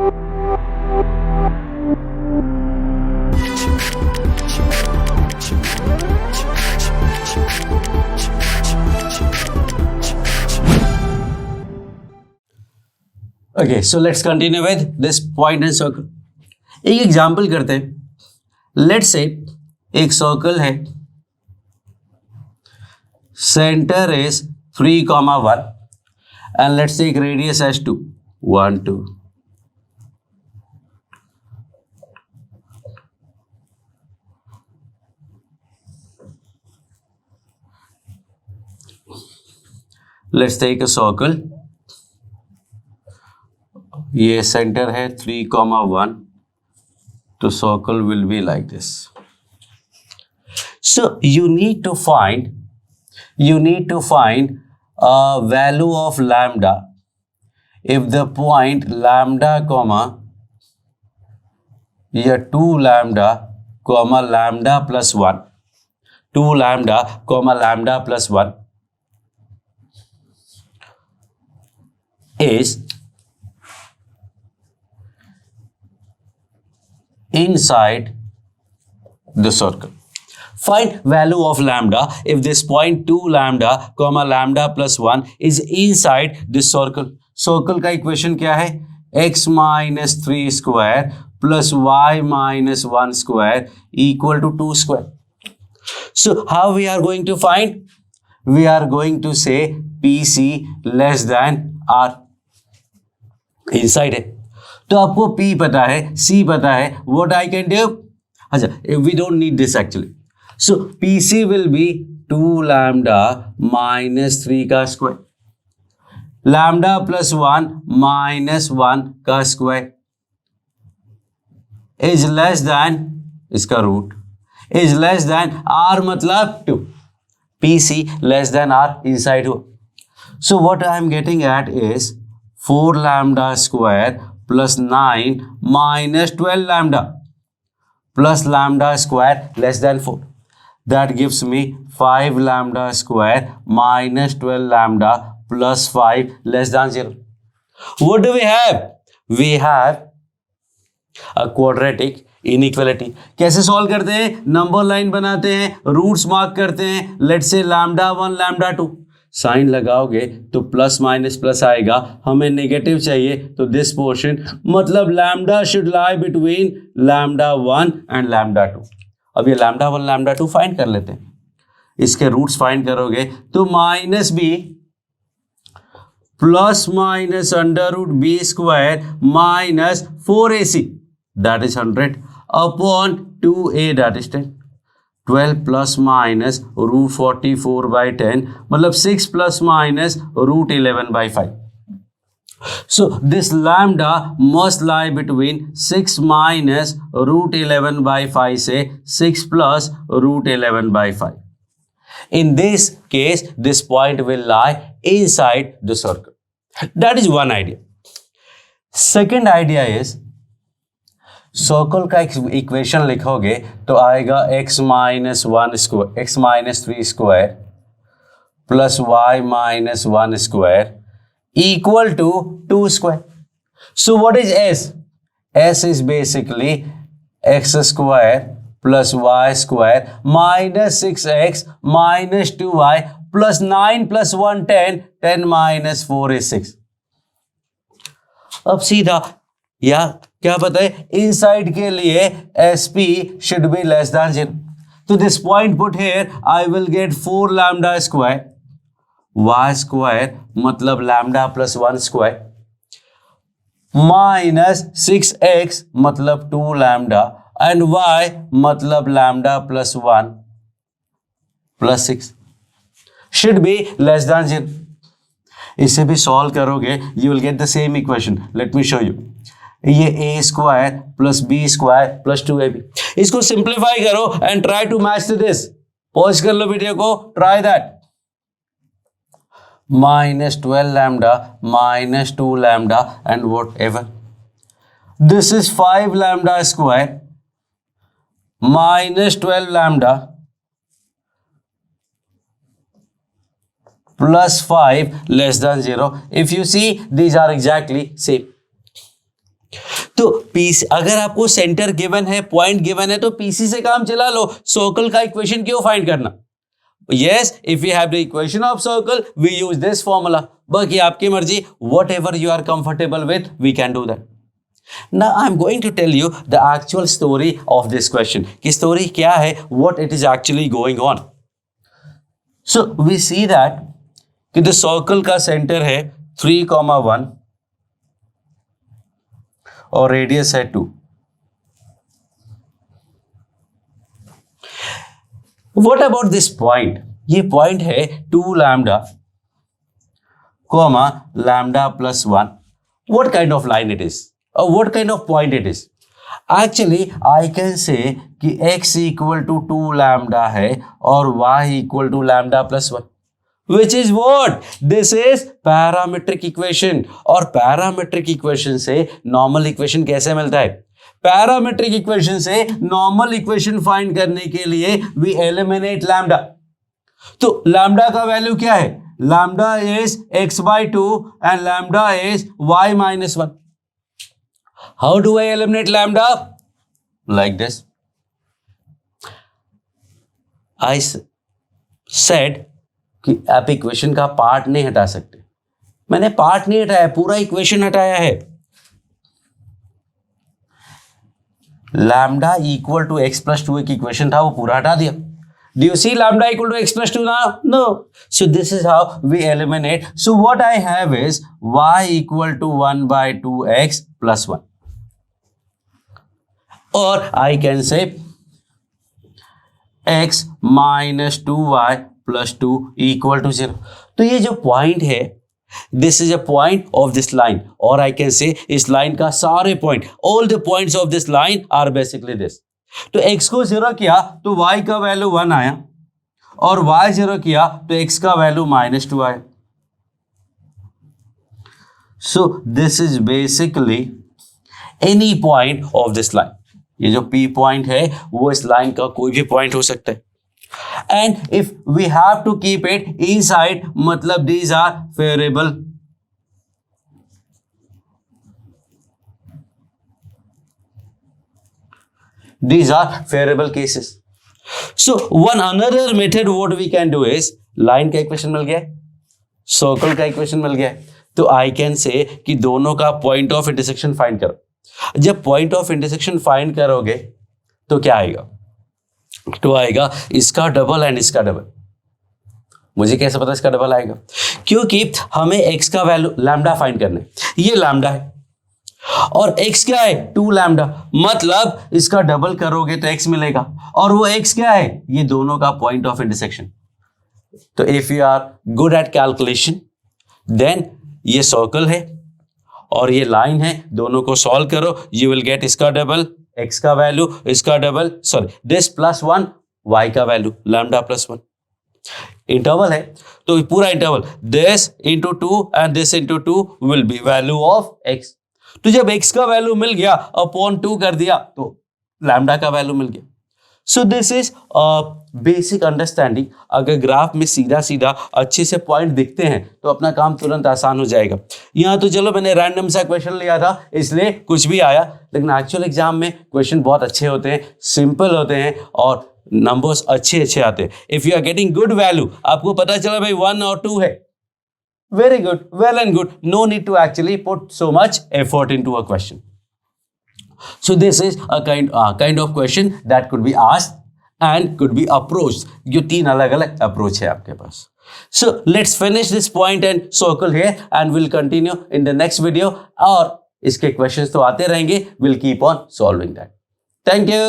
Okay, so let's continue with this point and circle. एक example करते हैं. Let's say एक सर्कल है, centre is 3,1 and let's take radius as 2. 1, 2. Let's take a circle. ये centre है 3,1, तो circle will be like this. So you need to find value of lambda if the point lambda comma या 2 lambda comma lambda plus 1, 2 lambda comma lambda plus 1 is inside the circle. Find value of lambda if this point 2 lambda comma lambda plus 1 is inside this circle. Circle का equation क्या है? x minus 3 square plus y minus 1 square equal to 2 square. So how we are going to find? We are going to say PC less than R. Inside है तो आपको P पता है, C पता है. What I can do? अच्छा, we don't need this actually. So PC will be 2 lambda minus 3 का square, lambda plus 1 minus 1 का स्क्वायर is less than, इसका root is less than R मतलब 2. PC less than R inside हो. So what I am getting at is 4 lambda square plus 9 minus 12 lambda plus lambda square less than 4. That gives me 5 lambda square minus 12 lambda plus 5 less than 0. What do we have? We have a quadratic inequality. कैसे solve करते हैं? Number line बनाते हैं, roots mark करते हैं. Let's say lambda 1 lambda 2. Sign लगाओगे तो plus minus plus आएगा. हमें नेगेटिव चाहिए तो दिस पोर्शन, मतलब lambda should lie between lambda 1 and lambda 2. अब ये लैम्डा 1 लैम्डा 2 फाइंड कर लेते हैं. इसके रूट्स फाइंड करोगे तो minus B plus minus under root B square minus 4ac that is 100 upon 2a that is 10. 12 plus minus root 44 by 10 मतलब 6 plus minus root 11 by 5. So this lambda must lie between 6 minus root 11 by 5 से 6 plus root 11 by 5. In this case, this point will lie inside the circle. That is one idea. Second idea is circle का equation लिखोगे तो आएगा x minus 1 square, x minus 3 square plus y minus 1 square equal to 2 square. So what is s? s is basically x square plus y square minus 6x minus 2y plus 9 plus 1 10, 10 minus 4 is 6. अब सीधा या क्या पता है, inside के लिए SP should be less than 0. तो this point put here I will get 4 lambda square, y square मतलब lambda plus 1 square minus 6x मतलब 2 लैम्डा एंड y मतलब lambda plus 1 plus 6 should be less than 0. इसे भी सॉल्व करोगे you will get the same equation. Let me show you. ये a square plus b square plus 2ab. इसको simplify करो and try to match this. Pause कर लो video को, try that. Minus 12 lambda minus 2 lambda and whatever. This is 5 lambda square minus 12 lambda plus 5 less than 0. If you see, these are exactly same. तो PC, अगर आपको centre given है, point given है, तो PC से काम चला लो, circle का इक्वेशन क्यों फाइंड करना? Yes, if we have the equation of circle, we use this formula. बाकी आपकी मर्जी, whatever you are comfortable with, we can do that. Now I'm going to tell you the actual story of this question. कि story क्या है, what it is actually going on. So we see that कि the circle का center है 3,1 और radius है 2. What about this point? ये point है 2 lambda, comma lambda plus 1. What kind of line it is? Or what kind of point it is? Actually, I can say कि x equal to 2 lambda है और y equal to lambda plus 1. Which is what? This is parametric equation. और parametric equation से normal equation कैसे मिलता है? Parametric equation से normal equation find करने के लिए वी एलिमिनेट लैम्डा. तो लैम्डा का वैल्यू क्या है? Lambda is x/2 and lambda is y-1. How do I eliminate lambda? Like this. I said कि आप इक्वेशन का पार्ट नहीं हटा सकते. मैंने पार्ट नहीं हटाया, पूरा इक्वेशन हटाया है. Lambda equal to x plus 2 एक इक्वेशन था, वो पूरा हटा दिया. Do you see lambda equal to x plus 2 now? No. So this is how we eliminate. So what I have is y equal to 1/2x plus 1. Or I can say x minus 2y plus 2 equal to 0. तो ये जो point है, this is a point of this line, or I can say इस line का सारे point, all the points of this line are basically this. तो x को 0 किया तो y का वैल्यू 1 आया, और y 0 किया तो x का वैल्यू -2 आया. So this is basically any point of this line. ये जो P पॉइंट है वो इस लाइन का कोई भी पॉइंट हो सकता है. And if we have to keep it inside, मतलब these are variable. These are variable cases. So one another method what we can do is, line का इक्वेशन मिल गया, सर्कल का इक्वेशन मिल गया, तो I can say कि दोनों का point of intersection find करो. जब पॉइंट ऑफ इंटरसेक्शन फाइंड करोगे तो क्या आएगा? तो आएगा इसका डबल एंड इसका डबल. मुझे कैसे पता इसका डबल आएगा? क्योंकि हमें x का वैल्यू लैम्डा फाइंड करना है. ये लैम्डा है और x क्या है? 2 लैम्डा. मतलब इसका डबल करोगे तो x मिलेगा, और वो x क्या है? ये दोनों का पॉइंट ऑफ इंटरसेक्शन. तो if you are good at calculation, then ये सर्कल है और ये लाइन है, दोनों को सॉल्व करो, यू विल गेट इसका डबल, x का वैल्यू, इसका double, sorry this plus 1, y का वैल्यू लैम्डा प्लस 1. इंटरवल है तो पूरा interval this into 2 and this into 2 will be value of x. तो जब x का वैल्यू मिल गया अपॉन 2 कर दिया तो लैम्डा का वैल्यू मिल गया. So this is basic understanding. अगर ग्राफ में सीधा सीधा अच्छे से पॉइंट दिखते हैं तो अपना काम तुरंत आसान हो जाएगा. यहाँ तो चलो मैंने रैंडम सा क्वेश्चन लिया था इसलिए कुछ भी आया, लेकिन एक्चुअल एग्जाम में क्वेश्चन बहुत अच्छे होते हैं, सिंपल होते हैं और नंबर्स अच्छे अच्छे आते हैं. If you are getting good value, आपको पता चला भाई 1 और 2 है, very good, well and good, no need to actually put so much effort into a question. So this is a kind of question that could be asked and could be approached. जो 3 अलग-अलग approach है आपके पास. So let's finish this point and circle here and we'll continue in the next video. और इसके questions तो आते रहेंगे, we'll keep on solving that. Thank you.